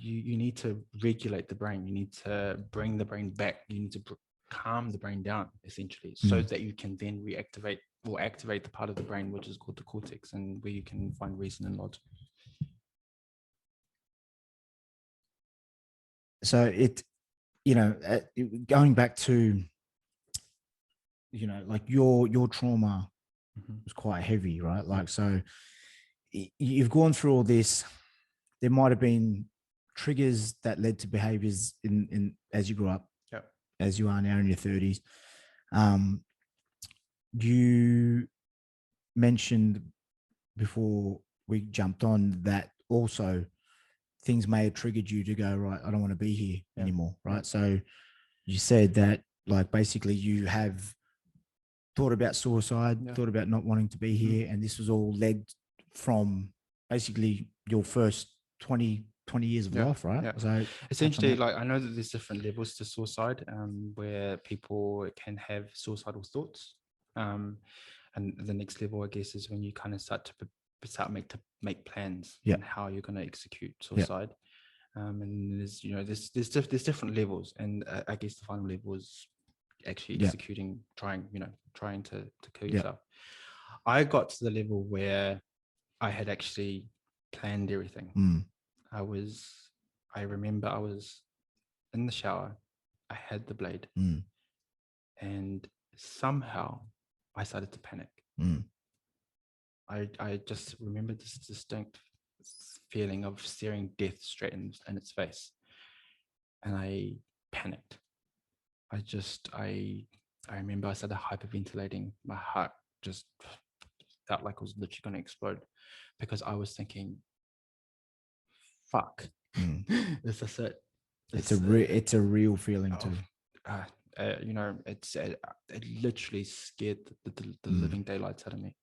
you need to regulate the brain. You need to bring the brain back. You need to calm the brain down, essentially, so that you can then reactivate or activate the part of the brain which is called the cortex, and where you can find reason and logic. So going back to, like your trauma was quite heavy, right? Like, so you've gone through all this. There might have been triggers that led to behaviors in as you grew up, as you are now in your 30s. You mentioned before we jumped on that also things may have triggered you to go, right, I don't want to be here anymore, right? So you said that, like, basically you have thought about suicide, thought about not wanting to be here, and this was all led from basically your first 20 years of life, right? So essentially, like, I know that there's different levels to suicide, where people can have suicidal thoughts, and the next level, I guess, is when you kind of start to make plans on how you're going to execute suicide. And there's different levels, and I guess the final level is actually executing, trying to kill yourself. I got to the level where I had actually planned everything. I remember I was in the shower, I had the blade, and somehow I started to panic. I just remember this distinct feeling of staring death straight in its face, and I panicked. I remember I started hyperventilating. My heart just felt like it was literally going to explode, because I was thinking, fuck, is this it? It's a real feeling too. It literally scared the living daylights out of me.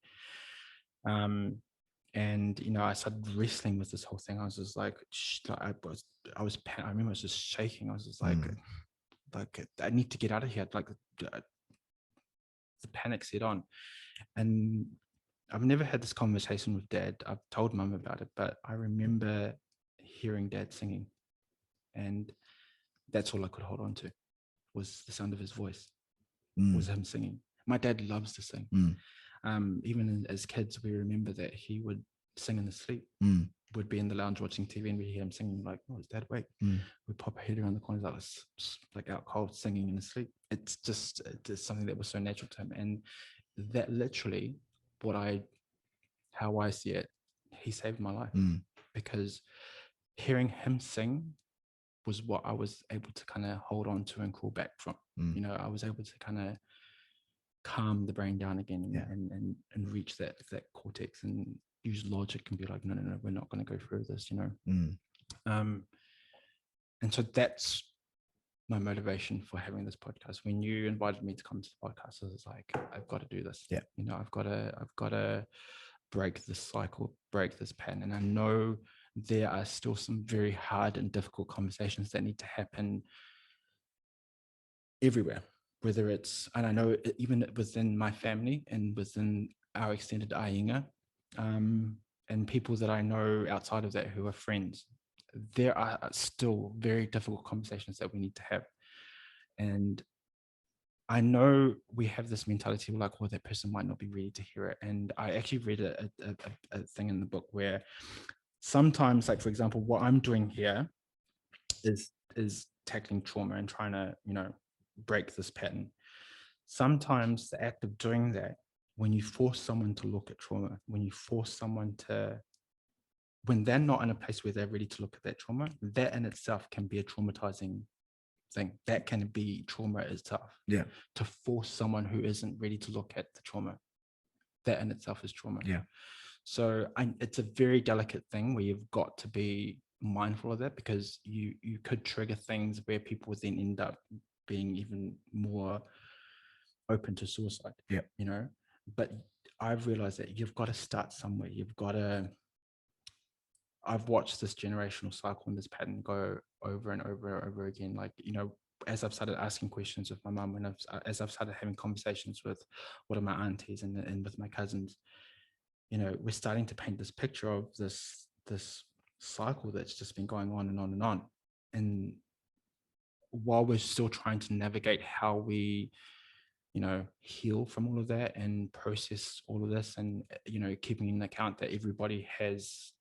And I started wrestling with this whole thing. I was just like, I remember I was just shaking. I was just like I need to get out of here. Like, the panic set on. And I've never had this conversation with Dad. I've told Mum about it, but I remember hearing Dad singing, and that's all I could hold on to, was the sound of his voice, was him singing. My dad loves to sing. Even as kids, we remember that he would sing in his sleep. Would be in the lounge watching TV, and we hear him singing, like, oh, is Dad awake? We'd pop our head around the corner, like out cold, singing in his sleep. It's just something that was so natural to him. And that literally, how I see it, he saved my life, because hearing him sing was what I was able to kind of hold on to and crawl back from. I was able to kind of calm the brain down again, and reach that cortex, and use logic and be like, no, we're not going to go through this, and so that's my motivation for having this podcast. When you invited me to come to the podcast, I was like, I've got to do this. I've got to break this cycle, break this pattern. And I know there are still some very hard and difficult conversations that need to happen everywhere, whether it's, and I know even within my family and within our extended ainga, and people that I know outside of that who are friends, there are still very difficult conversations that we need to have. And I know we have this mentality, like, well, that person might not be ready to hear it. And I actually read a thing in the book where sometimes, like, for example, what I'm doing here is tackling trauma and trying to, break this pattern. Sometimes the act of doing that, when you force someone to look at trauma, when you force someone to, when they're not in a place where they're ready to look at that trauma, that in itself can be a traumatizing thing. That can be trauma itself. Yeah. To force someone who isn't ready to look at the trauma, that in itself is trauma. Yeah. So it's a very delicate thing where you've got to be mindful of that, because you could trigger things where people then end up being even more open to suicide. Yeah. But I've realized that you've got to start somewhere. I've watched this generational cycle and this pattern go over and over and over again. Like, as I've started asking questions with my mum, and as I've started having conversations with one of my aunties and with my cousins, we're starting to paint this picture of this cycle that's just been going on and on and on. And while we're still trying to navigate how we, heal from all of that and process all of this, and, keeping in account that everybody has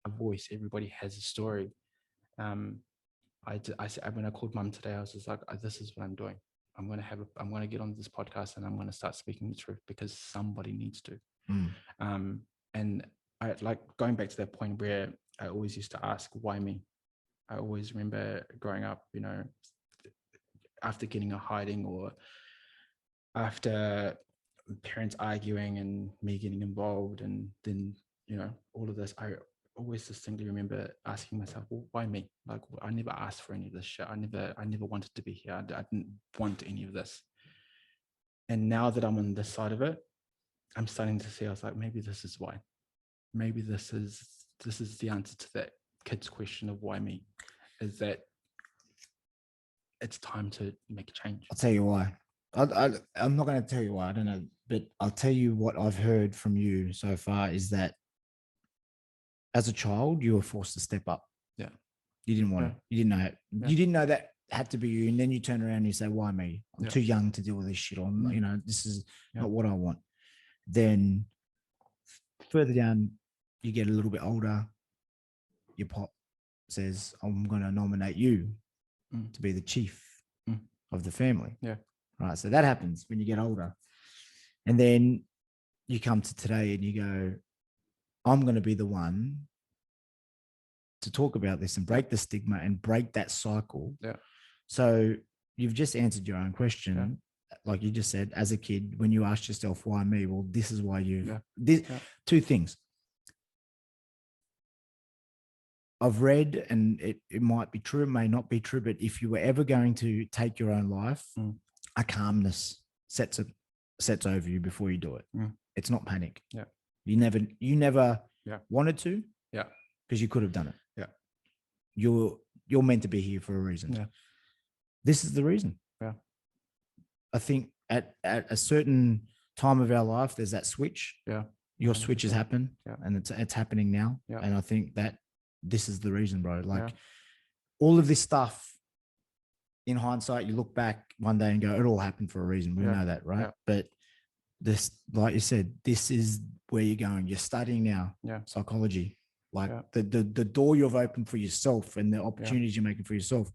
a voice, everybody has a story. When I called mum today, I was just like, this is what I'm doing. I'm going to get on this podcast and I'm going to start speaking the truth because somebody needs to. And I like going back to that point where I always used to ask, why me? I always remember growing up, after getting a hiding or after parents arguing and me getting involved, and then, all of this, I always distinctly remember asking myself, well, why me? Like, I never asked for any of this shit. I never wanted to be here. I didn't want any of this. And now that I'm on this side of it, I'm starting to see, I was like, maybe this is why. Maybe this is the answer to that kid's question of why me, is that it's time to make a change. I'll tell you why. I'm not going to tell you why. I don't know, but I'll tell you what I've heard from you so far is that as a child, you were forced to step up. Yeah. You didn't want it. You didn't know it. Yeah. You didn't know that had to be you. And then you turn around and you say, why me? I'm too young to deal with this shit. This is not what I want. Then further down, you get a little bit older. Your pop says, I'm going to nominate you to be the chief of the family. Yeah. Right. So that happens when you get older. And then you come to today and you go, I'm going to be the one to talk about this and break the stigma and break that cycle. Yeah. So you've just answered your own question. Yeah. Like you just said, as a kid, when you asked yourself, why me? Well, this is why two things. I've read, and it might be true, it may not be true, but if you were ever going to take your own life, a calmness sets over you before you do it. It's not panic. Yeah. You never wanted to. Yeah. Because you could have done it. Yeah. You're meant to be here for a reason. Yeah. This is the reason. Yeah. I think at a certain time of our life, there's that switch. Yeah. Your switches happen. Yeah. And it's happening now. Yeah. And I think that this is the reason, bro. Like all of this stuff, in hindsight, you look back one day and go, it all happened for a reason. We know that, right? Yeah. But this, like you said, this is where you're going. You're studying now, psychology. Like the door you've opened for yourself and the opportunities you're making for yourself.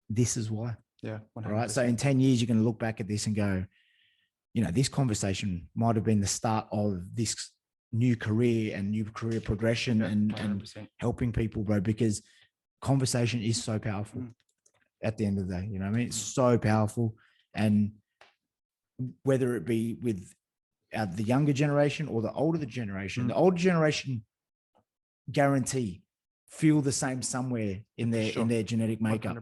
This is why. Yeah. 100%. Right. So in 10 years, you're going to look back at this and go, this conversation might have been the start of this new career and new career progression and helping people, bro, because conversation is so powerful at the end of the day. You know what I mean? It's so powerful. And whether it be with the younger generation or the older generation, the older generation guarantee feel the same somewhere in their genetic makeup.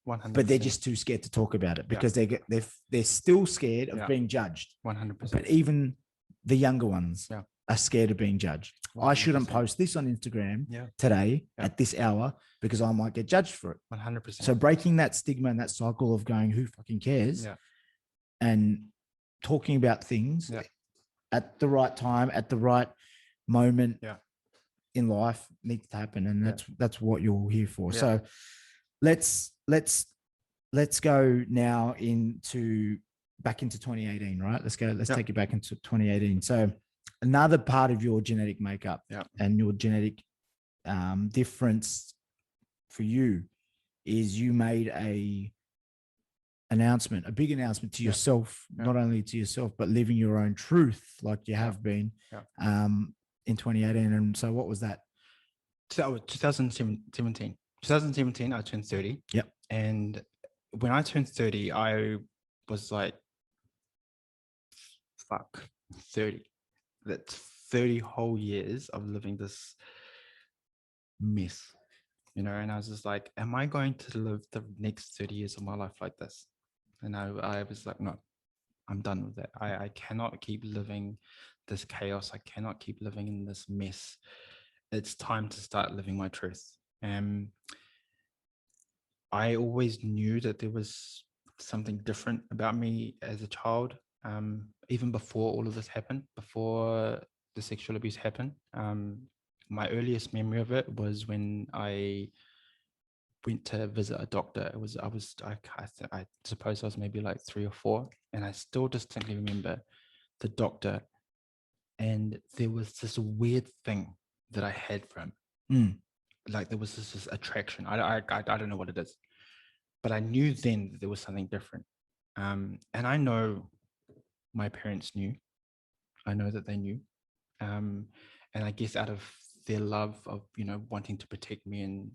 100%. But they're just too scared to talk about it because they're still scared of being judged. 100%. But even the younger ones are scared of being judged. 100%. I shouldn't post this on Instagram today at this hour because I might get judged for it. 100%. So breaking that stigma and that cycle of going, who fucking cares? And talking about things at the right time, at the right moment in life needs to happen. And that's what you're here for. So let's go now back into 2018, right? Let's take it back into 2018. So another part of your genetic makeup and your genetic difference for you is you made a big announcement to yourself, not only to yourself, but living your own truth like you have been in 2018. And so what was that? So that was 2017. 2017, I turned 30. Yep. And when I turned 30, I was like, fuck, 30. That's 30 whole years of living this mess, and I was just like, am I going to live the next 30 years of my life like this? And I was like, no, I'm done with that. I cannot keep living this chaos. I cannot keep living in this mess. It's time to start living my truth. I always knew that there was something different about me as a child, even before all of this happened, before the sexual abuse happened. my earliest memory of it was when I went to visit a doctor. I suppose I was maybe like 3 or 4, and I still distinctly remember the doctor, and there was this weird thing that I had for him. Like there was this attraction. I don't know what it is, but I knew then that there was something different. And I know my parents knew. I know that they knew. And I guess out of their love of, wanting to protect me, and,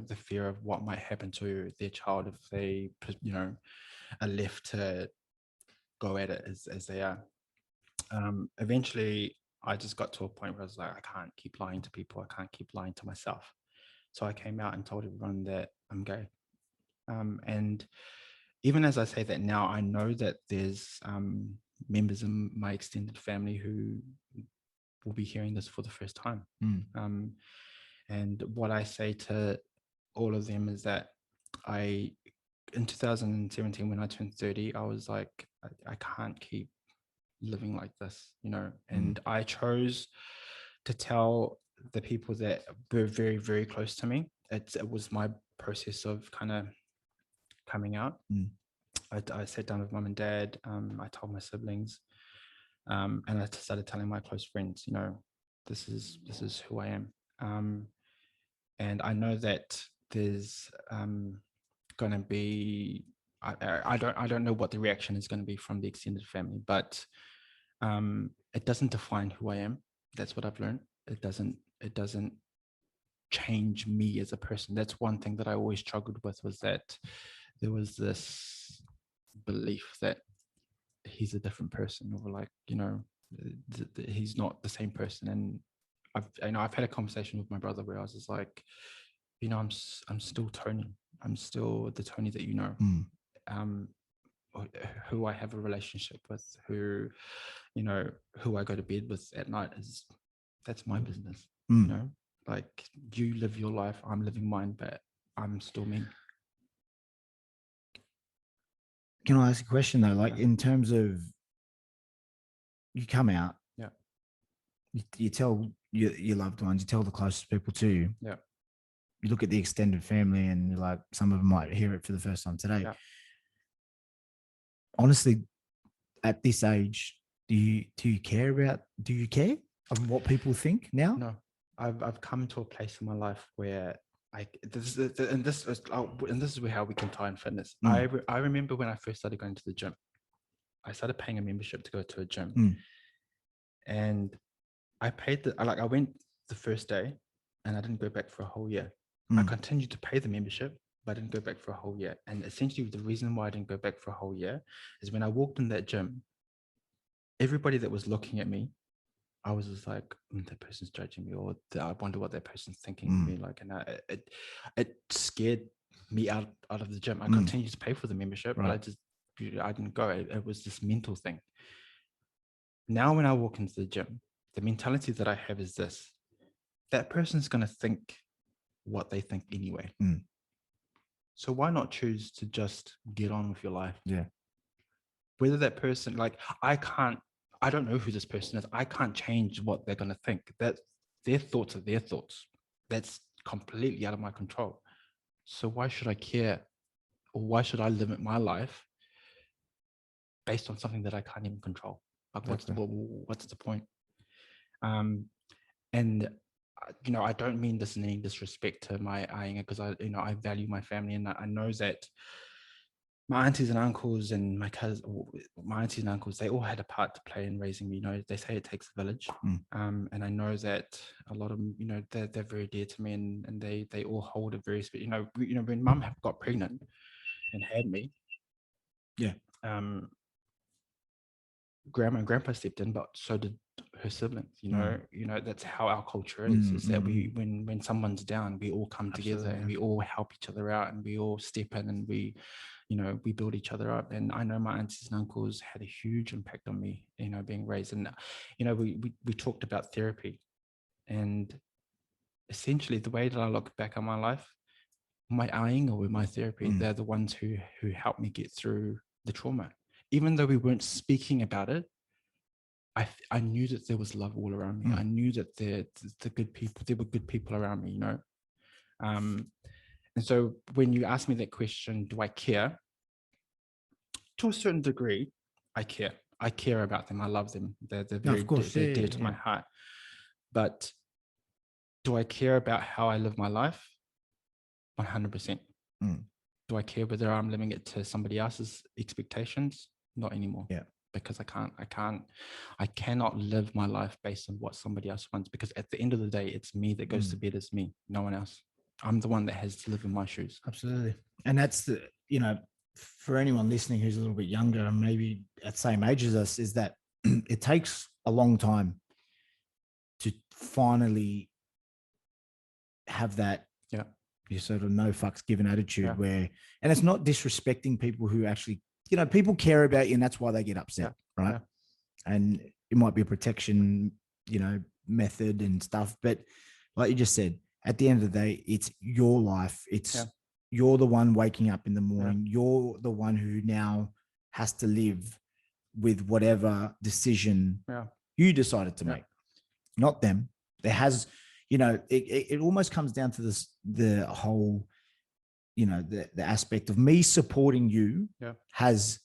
the fear of what might happen to their child if they, are left to go at it as they are. Eventually, I just got to a point where I was like, I can't keep lying to people. I can't keep lying to myself. So I came out and told everyone that I'm gay. And even as I say that now, I know that there's members of my extended family who will be hearing this for the first time. And what I say to all of them is that in 2017, when I turned 30, I was like, I can't keep living like this, and I chose to tell the people that were very, very close to me. It was my process of kind of coming out. I sat down with mum and dad. I told my siblings, and I started telling my close friends, this is who I am. And I know that there's going to be, I don't know what the reaction is going to be from the extended family, but it doesn't define who I am. That's what I've learned. It doesn't change me as a person. That's one thing that I always struggled with, was that there was this belief that he's a different person, or like, he's not the same person. And I've had a conversation with my brother where I was just like, I'm still Tony. I'm still the Tony that who I have a relationship with, who I go to bed with at night, that's my business. Like, you live your life, I'm living mine, but I'm still me. Can I ask a question though? Like, in terms of, you come out, you tell your loved ones, you tell the closest people to you. You look at the extended family, and you're like, some of them might hear it for the first time today. Honestly, at this age, do you care of what people think now? No, I've come to a place in my life where this is where how we can tie in fitness. I remember when I first started going to the gym, I started paying a membership to go to a gym, and I went the first day, and I didn't go back for a whole year. I continued to pay the membership, but I didn't go back for a whole year. And essentially, the reason why I didn't go back for a whole year is when I walked in that gym, everybody that was looking at me, I was just like, that person's judging me, or I wonder what that person's thinking of me. Like, and it scared me out of the gym. I continued to pay for the membership, but I didn't go. It was this mental thing. Now, when I walk into the gym, the mentality that I have is this: that person's going to think what they think anyway. So why not choose to just get on with your life? Whether that person, like, I don't know who this person is. I can't change what they're going to think. That their thoughts are their thoughts. That's completely out of my control. So why should I care? Or why should I limit my life based on something that I can't even control? Like, what's the point? And I don't mean this in any disrespect to my ainga, because I value my family, and I know that my aunties and uncles and my cousins, my aunties and uncles, they all had a part to play in raising me. They say it takes a village, and I know that a lot of them, they're very dear to me, and they all hold a very special. When Mum got pregnant and had me, Grandma and Grandpa stepped in, but so did her siblings. That's how our culture is that when someone's down, we all come together, and we all help each other out, and we all step in, and we build each other up. And I know my aunties and uncles had a huge impact on me, being raised. And we talked about therapy, and essentially the way that I look back on my life, my ainga with my therapy, they're the ones who helped me get through the trauma. Even though we weren't speaking about it, I knew that there was love all around me. I knew that the good people, there were good people around me, you know. And so when you ask me that question, do I care? To a certain degree, I care. I care about them. I love them. They're very they're dear to my heart. But do I care about how I live my life? 100%. Do I care whether I'm living it to somebody else's expectations? Not anymore. Yeah. Because I cannot live my life based on what somebody else wants, because at the end of the day, it's me that goes to bed as me, no one else. I'm the one that has to live in my shoes. Absolutely. And that's the, you know, for anyone listening who's a little bit younger and maybe at the same age as us, is that it takes a long time to finally have that, you sort of no fucks given attitude where, and it's not disrespecting people who actually, you know, people care about you and that's why they get upset, right? And it might be a protection, you know, method and stuff, but like you just said, at the end of the day, it's your life. It's you're the one waking up in the morning. You're the one who now has to live with whatever decision you decided to make, not them. There has, you know, it almost comes down to this, the whole, you know, the aspect of me supporting you has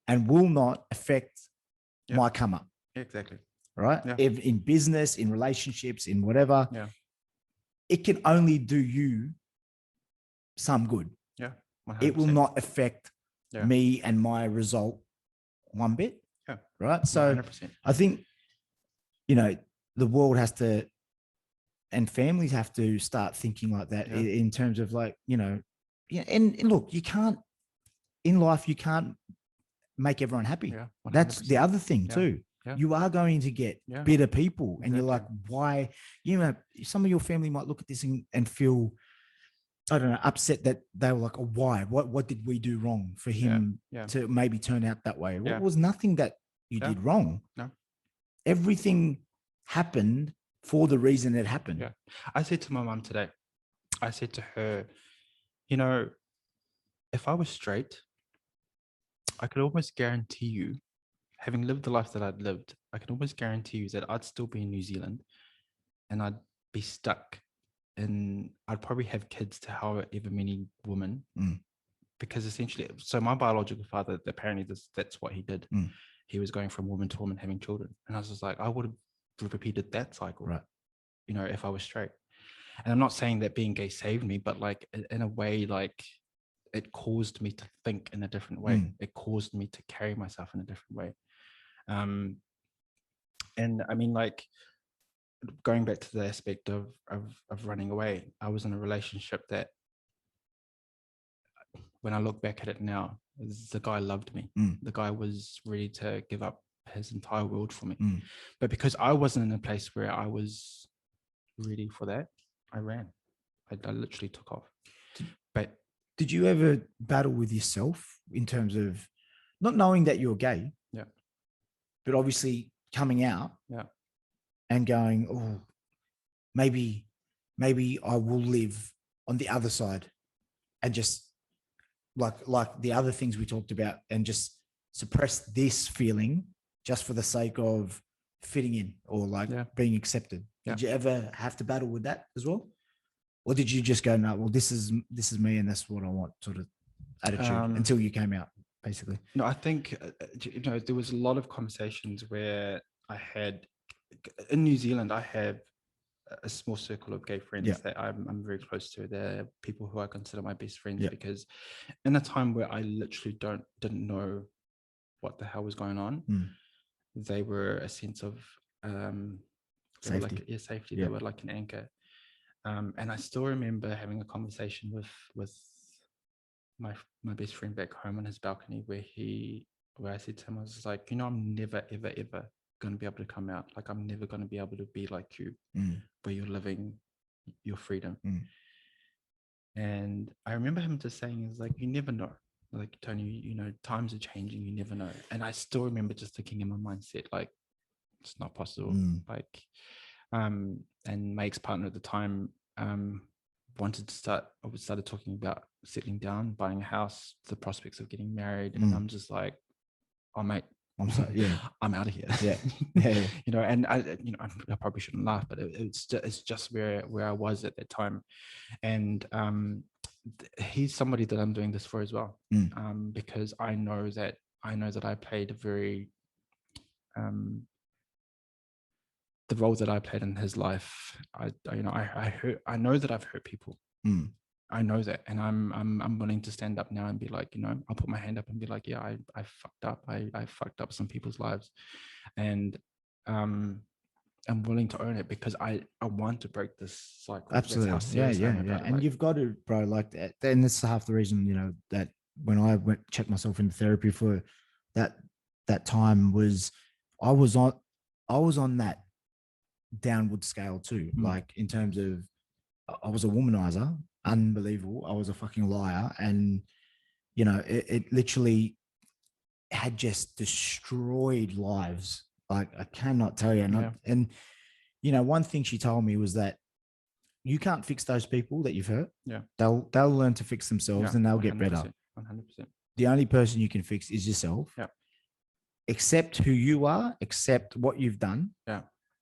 and will not affect my come up. Exactly. Right. If in business, in relationships, in whatever, it can only do you some good. 100%. It will not affect me and my result one bit. Right. So 100%. I think, you know, the world has to, and families have to start thinking like that in terms of like, you know, and look, you can't, in life, you can't make everyone happy. That's the other thing too. You are going to get bitter people and you're like, why, you know, some of your family might look at this and feel, I don't know, upset that they were like, oh, why, what did we do wrong for him to maybe turn out that way? It was nothing that you did wrong. No. Everything happened for the reason it happened. I said to my mom today, I said to her, you know, if I was straight, I could almost guarantee you, having lived the life that I'd lived, I can almost guarantee you that I'd still be in New Zealand and I'd be stuck and I'd probably have kids to however many women, because essentially, so my biological father, apparently that's what he did. He was going from woman to woman having children. And I was just like, I would have repeated that cycle, you know, if I was straight. And I'm not saying that being gay saved me, but like in a way, like it caused me to think in a different way. It caused me to carry myself in a different way. And I mean, like, going back to the aspect of running away, I was in a relationship that, when I look back at it now, the guy loved me. The guy was ready to give up his entire world for me. But because I wasn't in a place where I was ready for that, I ran. I literally took off. But did you ever battle with yourself in terms of not knowing that you're gay? But obviously coming out and going, oh, maybe I will live on the other side and just like the other things we talked about and just suppress this feeling just for the sake of fitting in or like being accepted. Did you ever have to battle with that as well? Or did you just go, no, well, this is me and that's what I want, sort of attitude until you came out, basically? No, I think, you know, there was a lot of conversations where I had, in New Zealand, I have a small circle of gay friends that I'm very close to. They're people who I consider my best friends because in a time where I literally didn't know what the hell was going on, they were a sense of safety. Safety. They were like an anchor. And I still remember having a conversation with my best friend back home on his balcony where I said to him, I was like, you know, I'm never, ever, ever going to be able to come out. Like, I'm never going to be able to be like you, where you're living your freedom. And I remember him just saying, he's like, you never know. Like, Tony, you know, times are changing, you never know. And I still remember just thinking in my mindset, like, it's not possible. Like, and my ex-partner at the time started talking about settling down, buying a house, the prospects of getting married. And I'm just like, oh mate, I'm sorry. Yeah. I'm out of here. Yeah. Yeah. You know, and I probably shouldn't laugh, but it's just where I was at that time. And he's somebody that I'm doing this for as well. Because I know that I played a very the role that I played in his life. I know that I've hurt people. I know that, and I'm willing to stand up now and be like, I'll put my hand up and be like, yeah, I fucked up. I fucked up some people's lives, and I'm willing to own it because I want to break this cycle. Absolutely. That's how serious I am about it. And like, you've got to, bro, like that. And that's half the reason, that when I checked myself into therapy for that time was I was on that downward scale too. Like in terms of, I was a womanizer, unbelievable. I was a fucking liar. And, it literally had just destroyed lives. Like I cannot tell you. And one thing she told me was that you can't fix those people that you've hurt. Yeah. They'll learn to fix themselves and they'll get better. 100%. The only person you can fix is yourself. Yeah. Accept who you are, accept what you've done. Yeah.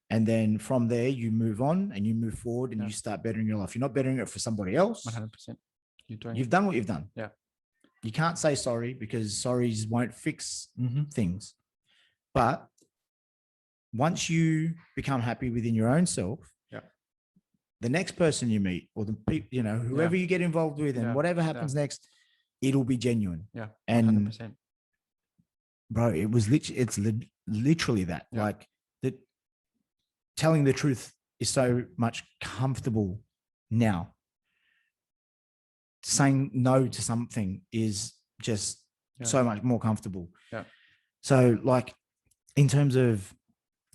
And then from there, you move on and you move forward and you start bettering your life. You're not bettering it for somebody else. 100%. You've done what you've done. Yeah. You can't say sorry because sorries won't fix things. But once you become happy within your own self, the next person you meet or the people, whoever you get involved with and whatever happens next, it'll be genuine. Yeah. 100%. And bro, it's literally that. Yeah. Like that telling the truth is so much comfortable now. Saying no to something is just so much more comfortable. Yeah. So like in terms of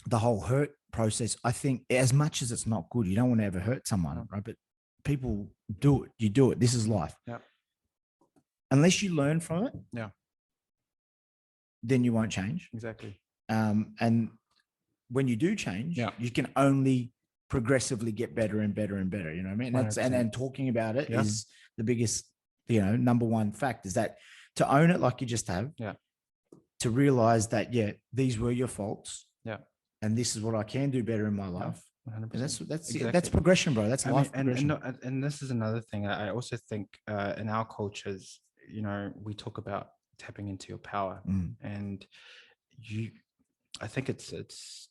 the whole hurt process, I think as much as it's not good, you don't want to ever hurt someone, right? But people do it. You do it. This is life. Yeah. Unless you learn from it, then you won't change. Exactly. And when you do change, you can only progressively get better and better and better. You know what I mean? And talking about it is the biggest, number one fact is that to own it like you just have, to realize that, these were your faults. Yeah. And this is what I can do better in my life. 100%. And that's progression, bro. That's life progression. And this is another thing. I also think in our cultures, we talk about tapping into your power, and I think it's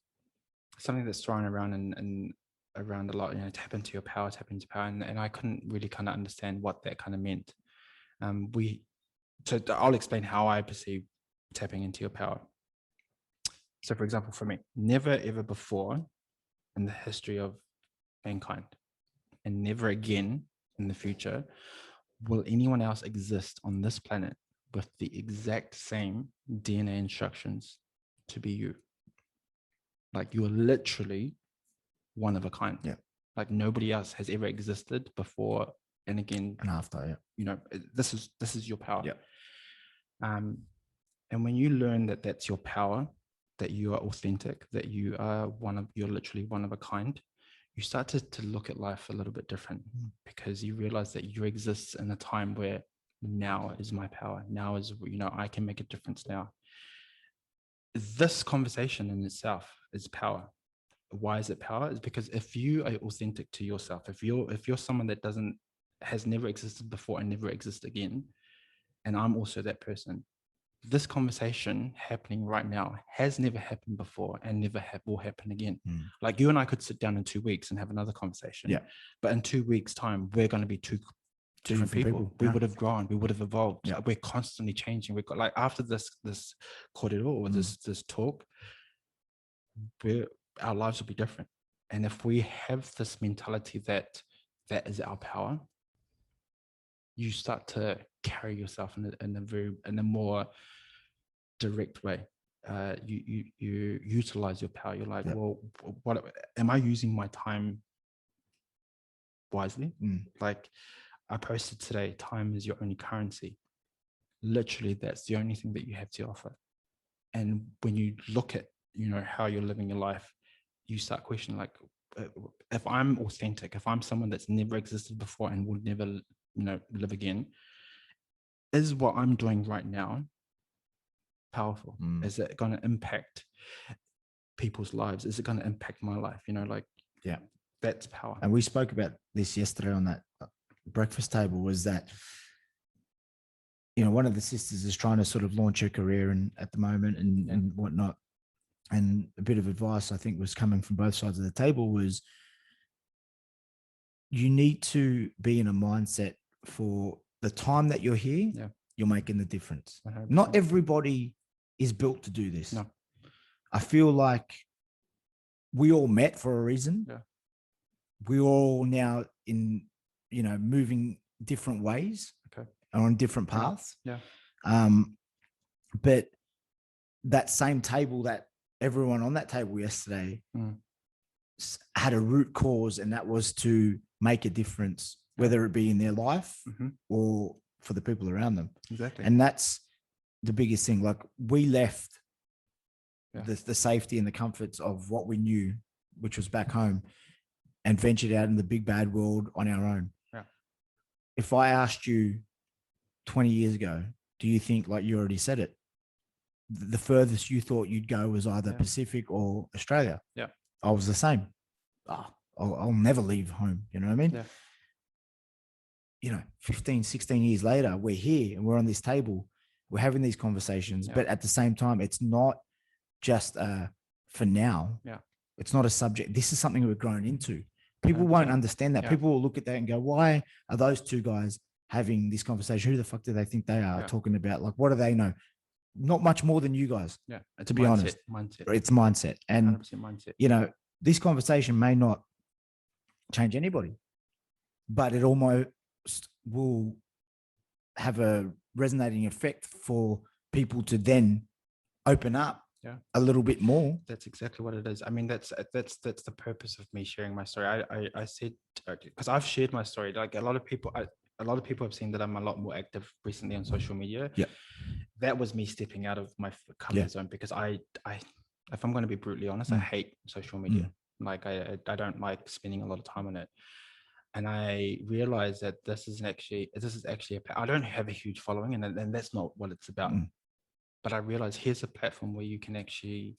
something that's thrown around and around a lot. Tap into your power, and I couldn't really kind of understand what that kind of meant. So I'll explain how I perceive tapping into your power. So, for example, for me, never ever before in the history of mankind, and never again in the future, will anyone else exist on this planet with the exact same DNA instructions to be you. Like you are literally one of a kind. Yeah. Like nobody else has ever existed before and again and after. Yeah. This is your power. Yeah. And when you learn that that's your power, that you are authentic, that you're literally one of a kind, you start to look at life a little bit different because you realize that you exist in a time where now is my power. Now is, I can make a difference now. This conversation in itself is power. Why is it power? Is because if you are authentic to yourself, if you're someone that has never existed before and never exist again, and I'm also that person, this conversation happening right now has never happened before and never will happen again. Like you and I could sit down in 2 weeks and have another conversation. Yeah. But in 2 weeks' time, we're going to be two different people. We would have grown. We would have evolved. Yeah. We're constantly changing. We've got like after this corridor or this talk, our lives will be different. And if we have this mentality that is our power, you start to carry yourself in a more direct way. You utilize your power. You're like, well, what am I using my time wisely? Like I posted today, time is your only currency. Literally, that's the only thing that you have to offer. And when you look at, how you're living your life, you start questioning, like, if I'm authentic, if I'm someone that's never existed before and will never, live again, is what I'm doing right now powerful? Is it going to impact people's lives? Is it going to impact my life? You know, like, yeah, that's power. And we spoke about this yesterday on that breakfast table, was that, you know, one of the sisters is trying to sort of launch her career and at the moment and whatnot. And a bit of advice I think was coming from both sides of the table was, you need to be in a mindset for the time that you're here, you're making the difference. 100%. Not everybody is built to do this. No. I feel like we all met for a reason. Yeah. We all now in, you know, moving different ways, on different paths. Yeah. But that same table, that everyone on that table yesterday had a root cause, and that was to make a difference, whether it be in their life or for the people around them. Exactly. And that's the biggest thing. Like, we left the safety and the comforts of what we knew, which was back home, and ventured out in the big bad world on our own. Yeah. If I asked you 20 years ago, do you think, like you already said it, the furthest you thought you'd go was either Pacific or Australia? Yeah. I was the same. I'll never leave home. You know what I mean? Yeah. You know, 15, 16 years later, we're here and we're on this table. We're having these conversations, but at the same time, it's not just for now. Yeah. It's not a subject. This is something we're grown into. People 100%. won't understand that. Yeah. People will look at that and go, why are those two guys having this conversation? Who the fuck do they think they are talking about? Like, what do they know? Not much more than you guys. Yeah. It's to be honest. Mindset. It's mindset. And 100% mindset. you know, this conversation may not change anybody, but it almost will have a resonating effect for people to then open up a little bit more. That's exactly what it is. I mean, that's the purpose of me sharing my story. I said, because I've shared my story. Like, a lot of people have seen that I'm a lot more active recently on social media. Yeah. That was me stepping out of my comfort zone, because I if I'm going to be brutally honest, I hate social media. Like, I don't like spending a lot of time on it. And I realized that this is actually I don't have a huge following, and that's not what it's about. But I realized here's a platform where you can actually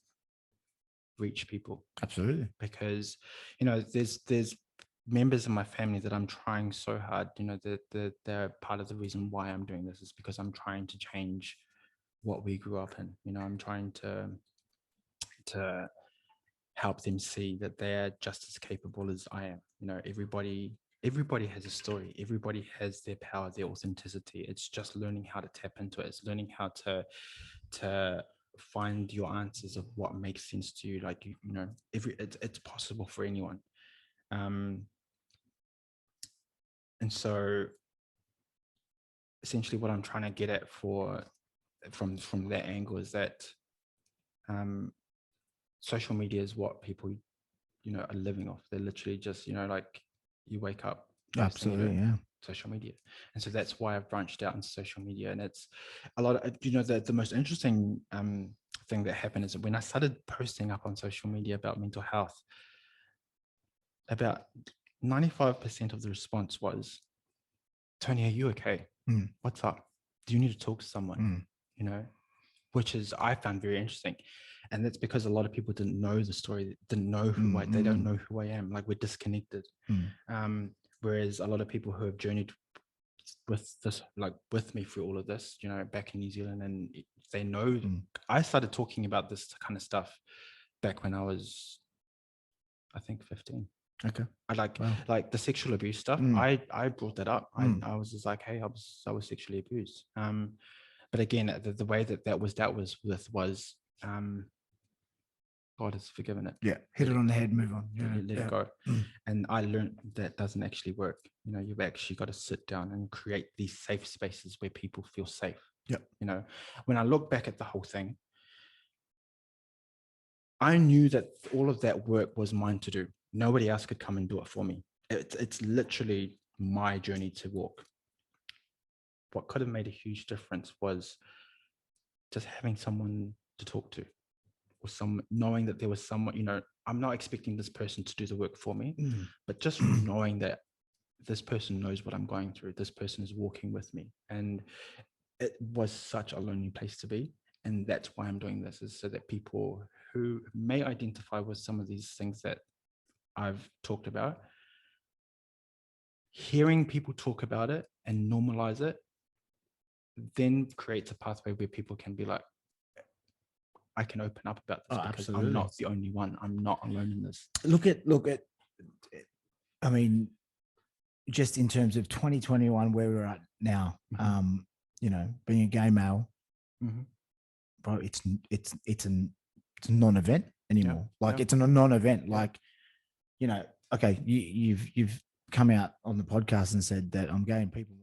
reach people. Absolutely. Because, you know, there's members of my family that I'm trying so hard, you know, they're part of the reason why I'm doing this is because I'm trying to change what we grew up in. You know, I'm trying to help them see that they're just as capable as I am. You know, everybody has a story. Everybody has their power, their authenticity. It's just learning how to tap into it. It's learning how to find your answers of what makes sense to you. Like, you know, it's possible for anyone. And so essentially what I'm trying to get at from that angle is that social media is what people, you know, are living off. They're literally just, you know, like, you wake up. Absolutely. Yeah. Social media. And so that's why I've branched out into social media. And it's a lot of, you know, the most interesting thing that happened is that when I started posting up on social media about mental health, about 95% of the response was, Tony, are you okay? What's up? Do you need to talk to someone? You know, which is, I found very interesting. And that's because a lot of people didn't know the story, didn't know who they don't know who I am. Like, we're disconnected. Whereas a lot of people who have journeyed with this, like with me through all of this, you know, back in New Zealand, and they know, I started talking about this kind of stuff back when I was, I think, 15. Okay. I like the sexual abuse stuff. I brought that up. I was just like, hey, I was sexually abused. But again, the way that was dealt with was, God has forgiven it. Yeah. Hit it on the head, move on. Let it go. And I learned that doesn't actually work. You know, you've actually got to sit down and create these safe spaces where people feel safe. Yeah. You know, when I look back at the whole thing, I knew that all of that work was mine to do. Nobody else could come and do it for me. It's literally my journey to walk. What could have made a huge difference was just having someone to talk to, or knowing that there was someone, you know, I'm not expecting this person to do the work for me, but just knowing that this person knows what I'm going through. This person is walking with me. And it was such a lonely place to be. And that's why I'm doing this, is so that people who may identify with some of these things that I've talked about, hearing people talk about it and normalize it, then creates a pathway where people can be like, I can open up about this because absolutely. I'm not the only one. I'm not alone in this. Look at, I mean, just in terms of 2021, where we're at now, you know, being a gay male, bro, it's a non-event anymore. Like it's a non-event. Like, you know, okay, you've come out on the podcast and said that I'm gay and people